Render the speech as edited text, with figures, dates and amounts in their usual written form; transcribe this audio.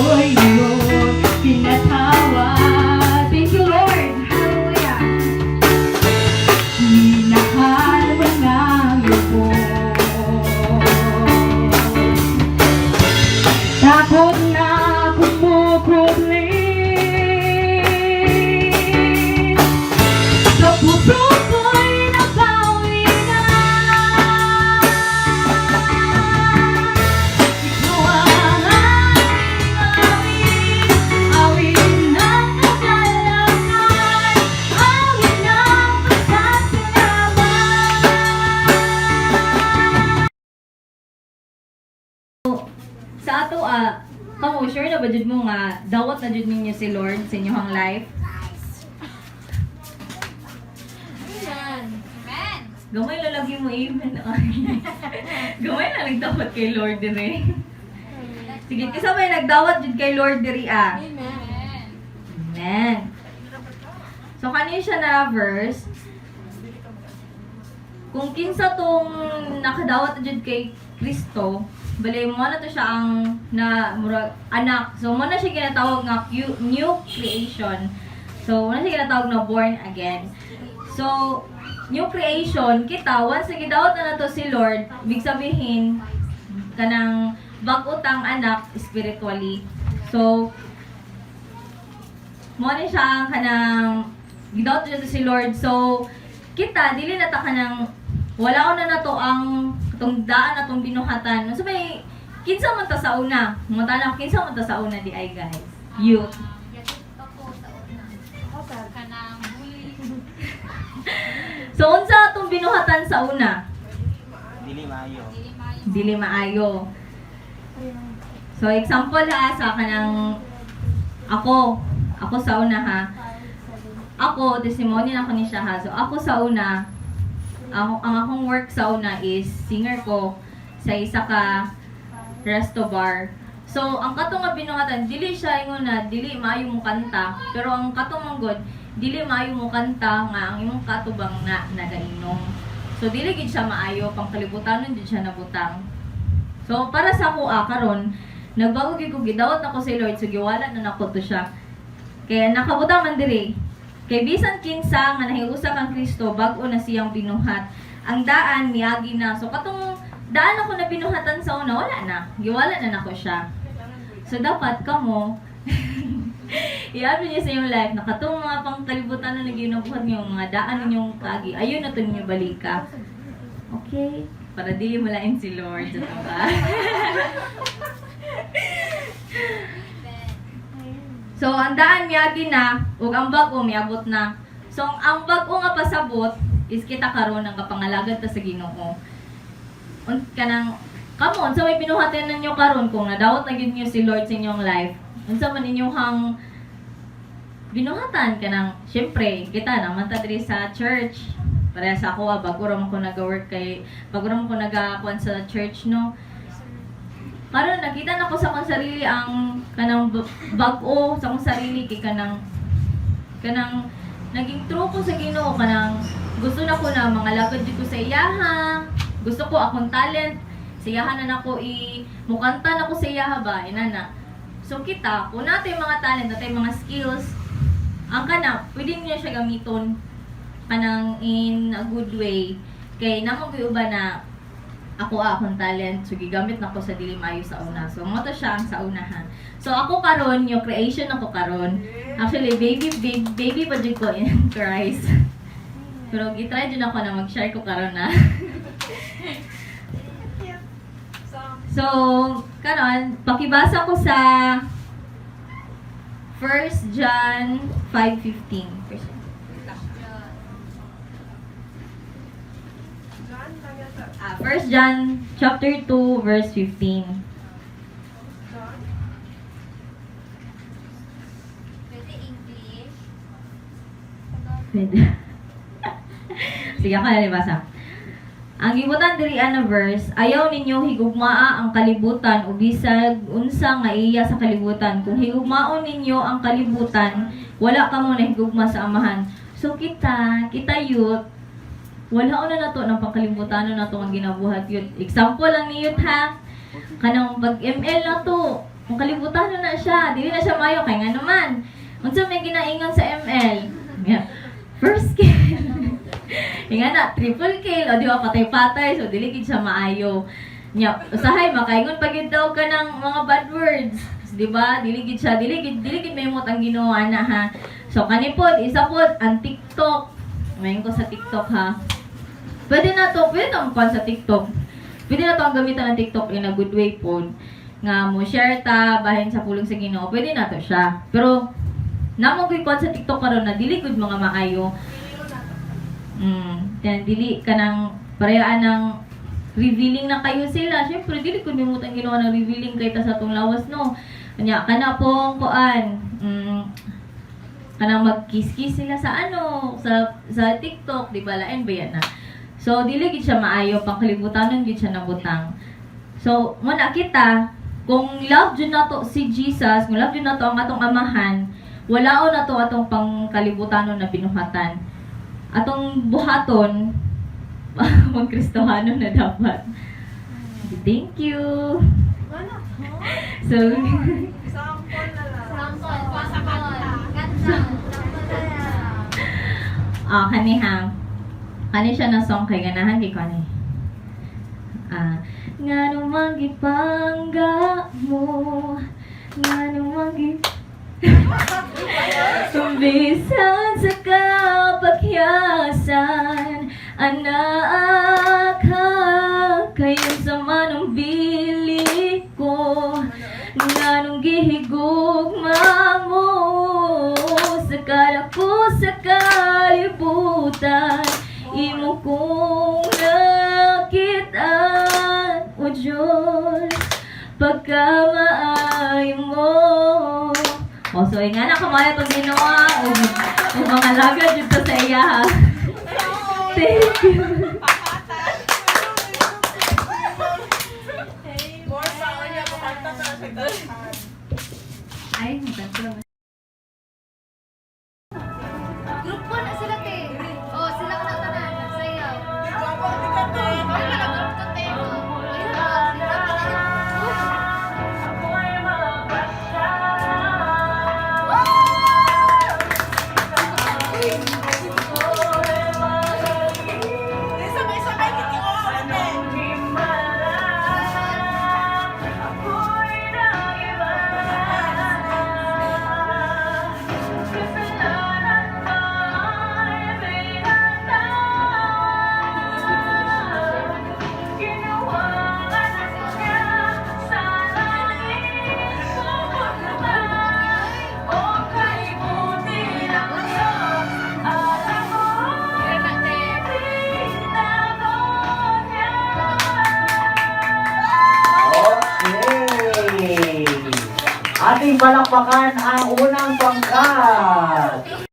ako'y iyong pinatawad. Thank you, Lord. Hallelujah. Minahal mo ng lubos. Takot na kumukubli sa puso ko'y nabawi na. Ikaw ang aking awit, awit ng kagalakan, awit ng pasasalamat. Sa ato, kamo, sure na ba jud mo nga dawat na jud ninyo si Lord sa inyong life? Amen. Gamay lalagi mo even. Gamay na nagdawat kay Lord dire. Sige, kisa may nagdawat jud kay Lord dire Amen. Amen. So kanina siya na verse. Kung kinsa tong nakadawat na jud kay Kristo, bali mo na to siya ang murag anak. So mo na siya ginatawag nga new creation. So mo na siya ginatawag na born again. So new creation kita once na gidawat na nato si Lord, ibig sabihin kanang bag-o tang anak spiritually. So mo na siya ang kanang gidawat na to si Lord. So kita dili na ta kanang wala ko na nato ang katong daan atong binuhatan. So may kinsa man ta sa una. Mutana kinsa man ta sa una di ay guys. Youth. Yatit ako sa una. Kanang bully. So unsa atong binuhatan sa una? Dili maayo. Dili maayo. So example sa kanang ako sa una ha. Ako testimony na ko ni siya ha. So ako sa una ang akong work sa una is singer ko sa isa ka resto bar. So, ang katong nga binuhatan, dili siya ingon na dili maayo mo kanta, pero ang katong manggod, dili maayo mo kanta nga ang imong katubang na nagainom. So, dili gid siya maayo, pang kalibutanon gid siya nabutang. So, para sa ako karon, nagbago gid ko gidawat nako si Lord, so giwala na nako to siya. Kaya nakabutang man diri. Kay bisan kinsa nga nahiusa kang Kristo bag-o na siyang binuhat. Ang daan miagi na. So katong daan ako na binuhatan sa una, wala na. Giwala na nako siya. So dapat kamo i-add niyo sa iyong life na katong mga pangkalibutan na naginubuhat niyo mga daan ninyong kaagi. Ayun na to ninyo balika. Okay? Para dili malain si Lord sa ba? So, ang daan miyagi na, ug ang bag-o miabot na. So, ang bag-o nga pasabot is kita karon ang kapangalagad ta sa Ginoo. Kanang kamo unsa may binuhatan ninyo karon kung nadawat na gid niyo si Lord sa inyong life. Unsa man inyong hang binuhatan kanang syempre kita naman ta diri sa church. Para sa ako bago ra man ko nag-work bago ra man ko nagakuan sa church no. Karon nakita na ko sa akong sarili ang kanang bag-o sa akong sarili kay kanang naging true ko sa Ginoo kanang gusto na ko na mga lagad dito sa iyaha. Gusto ko akong talent sa iyaha na nako mukanta na ko sa iyaha ba inana. So kita kung natin mga talent natin mga skills ang kana pwede niyo siya gamiton kanang in a good way kay namo gyud ba na akong talent so gigamit nako sa dili maayo sa una. So mo to siya ang sa unahan. So ako karon yung creation ako karon. Actually baby pa jud ko in Christ. Pero gitry jud ako na mag-share ko karon na. So karon pakibasa ko sa 1 John 5:15. 1 John chapter 2 verse 15. Pwede English. Pwede. Sige ako na libasa. Ang gibutan diri ana verse, ayaw ninyo higugmaa ang kalibutan o bisag unsa nga iya sa kalibutan. Kung higugmaon ninyo ang kalibutan, wala kamo na higugma sa amahan. So kita youth, wala na nato ng pangkalibutan na to ang ginabuhat youth. Example lang ni youth ha. Kanang pag ML na to, Kung kalibutan na siya, dili na siya mayo kay nga naman. Unsa may ginaingon sa ML? Yeah. First kill. Nga na, triple kill. O di ba, patay-patay. So, dili gid siya maayo. Nya, usahay, makaingon pag yun daw ka ng mga bad words. Di ba? Dili gid siya. Dili gid may mot ang ginawa na ha. So, kanipod, isa pod, ang TikTok. Mayin ko sa TikTok ha. Pwede na sa TikTok. Pwede na to ang gamitan ng TikTok in a good way po. Nga mo share ta, bahin sa pulong sa Ginoo. Pwede na to siya. Pero, namo ko'y sa TikTok karon na dili gud mga maayo. Dili ka nang parehaan ng revealing na kayo sila. Siyempre, dili ko nimutang ginawa ng revealing kay ta sa itong lawas, no? Kanya, kana pong kuan, kanang mag-kiss-kiss sila sa sa TikTok, di ba? Lain ba yan na? So, dili gid siya maayo, pangkalibutanon gid siya nabutang. So, muna kita, kung love dyan na to si Jesus, kung love dyan na to ang atong amahan, wala o na to atong pangkalibutanon na binuhatan. Atong buhaton, mag-Kristohano na dapat. Thank you. So, Sample na lang. Sample. Pasamal. Ganda. kani ha. Kani siya na song kay ganahan kay kani. Nga nung gipangga mo, nga nung Bisan sa kapakyasan, anak ka, kayo sa manong bili ko, nga nung gihigugma mo, sakala ko sa kalibutan, imo kong nakitaan, o Diyos, pagkamaayo mo. So, nga na kamaya itong ginawa. O mga lagad dito sa iya, ha? Thank you. Ay, maganda. Grupo na sila, te. Oh, sila ka na tanan. Nagsayaw. Ay, wala grupo to, te. Ayun, sila ka na. Ating palakpakan ang unang pangkat.